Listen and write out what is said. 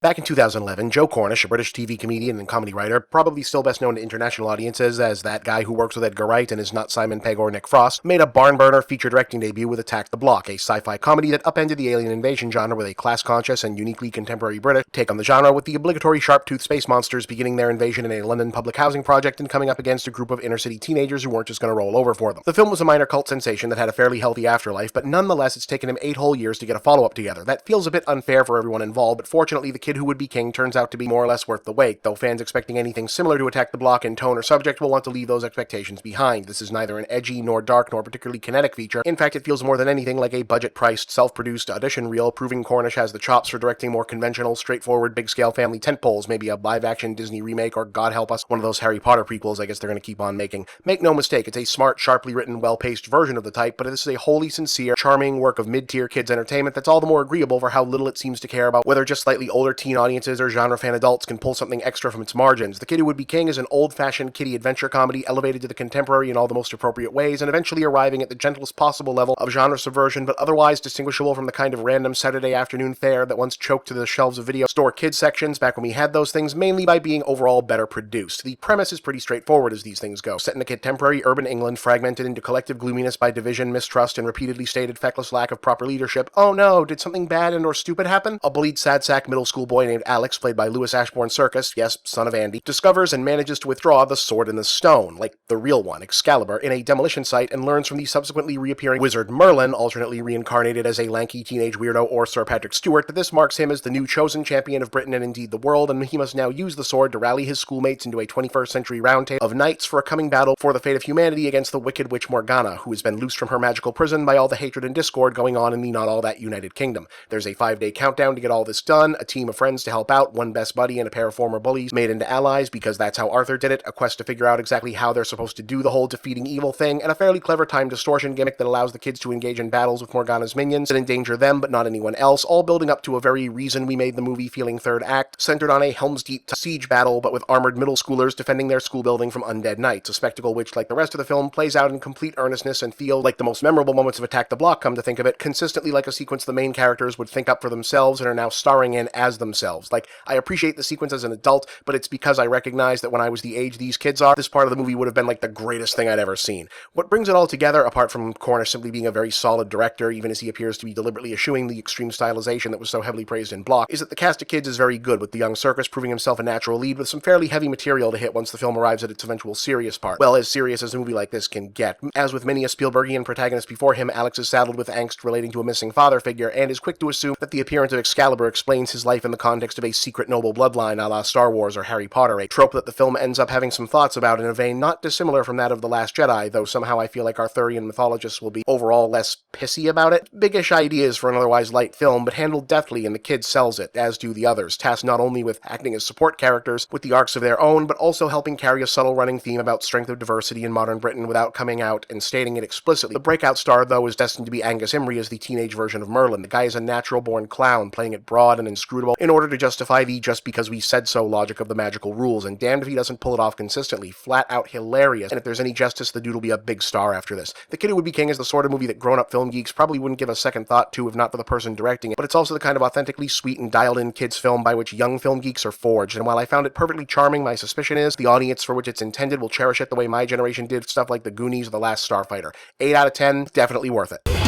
Back in 2011, Joe Cornish, a British TV comedian and comedy writer, probably still best known to international audiences as that guy who works with Edgar Wright and is not Simon Pegg or Nick Frost, made a barn-burner feature directing debut with Attack the Block, a sci-fi comedy that upended the alien invasion genre with a class-conscious and uniquely contemporary British take on the genre, with the obligatory sharp-toothed space monsters beginning their invasion in a London public housing project and coming up against a group of inner-city teenagers who weren't just going to roll over for them. The film was a minor cult sensation that had a fairly healthy afterlife, but nonetheless it's taken him 8 whole years to get a follow-up together. That feels a bit unfair for everyone involved, but fortunately the kid who would be king turns out to be more or less worth the wait, though fans expecting anything similar to Attack the Block in tone or subject will want to leave those expectations behind. This is neither an edgy, nor dark, nor particularly kinetic feature. In fact, it feels more than anything like a budget-priced, self-produced audition reel, proving Cornish has the chops for directing more conventional, straightforward, big-scale family tentpoles, maybe a live-action Disney remake, or God help us, one of those Harry Potter prequels I guess they're going to keep on making. Make no mistake, it's a smart, sharply written, well-paced version of the type, but this is a wholly sincere, charming work of mid-tier kids' entertainment that's all the more agreeable for how little it seems to care about whether just slightly older teen audiences or genre fan adults can pull something extra from its margins. The Kid Who Would Be King is an old-fashioned kiddie adventure comedy elevated to the contemporary in all the most appropriate ways, and eventually arriving at the gentlest possible level of genre subversion, but otherwise distinguishable from the kind of random Saturday afternoon fare that once choked to the shelves of video store kids sections back when we had those things, mainly by being overall better produced. The premise is pretty straightforward as these things go. Set in a contemporary urban England, fragmented into collective gloominess by division, mistrust, and repeatedly stated feckless lack of proper leadership. Oh no, did something bad and or stupid happen? A bullied sad sack middle school boy named Alex, played by Louis Ashbourne Circus, yes, son of Andy, discovers and manages to withdraw the Sword in the Stone, like the real one, Excalibur, in a demolition site, and learns from the subsequently reappearing wizard Merlin, alternately reincarnated as a lanky teenage weirdo or Sir Patrick Stewart, that this marks him as the new chosen champion of Britain and indeed the world, and he must now use the sword to rally his schoolmates into a 21st century round table of knights for a coming battle for the fate of humanity against the wicked witch Morgana, who has been loosed from her magical prison by all the hatred and discord going on in the not all that united kingdom. There's a 5-day countdown to get all this done, a team of friends to help out, one best buddy and a pair of former bullies made into allies because that's how Arthur did it, a quest to figure out exactly how they're supposed to do the whole defeating evil thing, and a fairly clever time distortion gimmick that allows the kids to engage in battles with Morgana's minions that endanger them but not anyone else, all building up to a very reason we made the movie feeling third act, centered on a Helm's Deep siege battle but with armored middle schoolers defending their school building from undead knights, a spectacle which, like the rest of the film, plays out in complete earnestness and feels like the most memorable moments of Attack the Block, come to think of it, consistently like a sequence the main characters would think up for themselves and are now starring in as themselves. Like, I appreciate the sequence as an adult, but it's because I recognize that when I was the age these kids are, this part of the movie would have been like the greatest thing I'd ever seen. What brings it all together, apart from Cornish simply being a very solid director, even as he appears to be deliberately eschewing the extreme stylization that was so heavily praised in Block, is that the cast of kids is very good, with the young Circus proving himself a natural lead with some fairly heavy material to hit once the film arrives at its eventual serious part. Well, as serious as a movie like this can get. As with many a Spielbergian protagonist before him, Alex is saddled with angst relating to a missing father figure, and is quick to assume that the appearance of Excalibur explains his life in the context of a secret noble bloodline a la Star Wars or Harry Potter, a trope that the film ends up having some thoughts about in a vein not dissimilar from that of The Last Jedi, though somehow I feel like Arthurian mythologists will be overall less pissy about it. Biggish ideas for an otherwise light film, but handled deftly, and the kid sells it, as do the others, tasked not only with acting as support characters with the arcs of their own, but also helping carry a subtle running theme about strength of diversity in modern Britain without coming out and stating it explicitly. The breakout star, though, is destined to be Angus Imrie as the teenage version of Merlin. The guy is a natural-born clown, playing it broad and inscrutable in order to justify the just because we said so logic of the magical rules, and damned if he doesn't pull it off consistently. Flat out hilarious, and if there's any justice, the dude will be a big star after this. The Kid Who Would Be King is the sort of movie that grown-up film geeks probably wouldn't give a second thought to if not for the person directing it, but it's also the kind of authentically sweet and dialed-in kids film by which young film geeks are forged, and while I found it perfectly charming, my suspicion is the audience for which it's intended will cherish it the way my generation did stuff like The Goonies or The Last Starfighter. 8 out of 10, definitely worth it.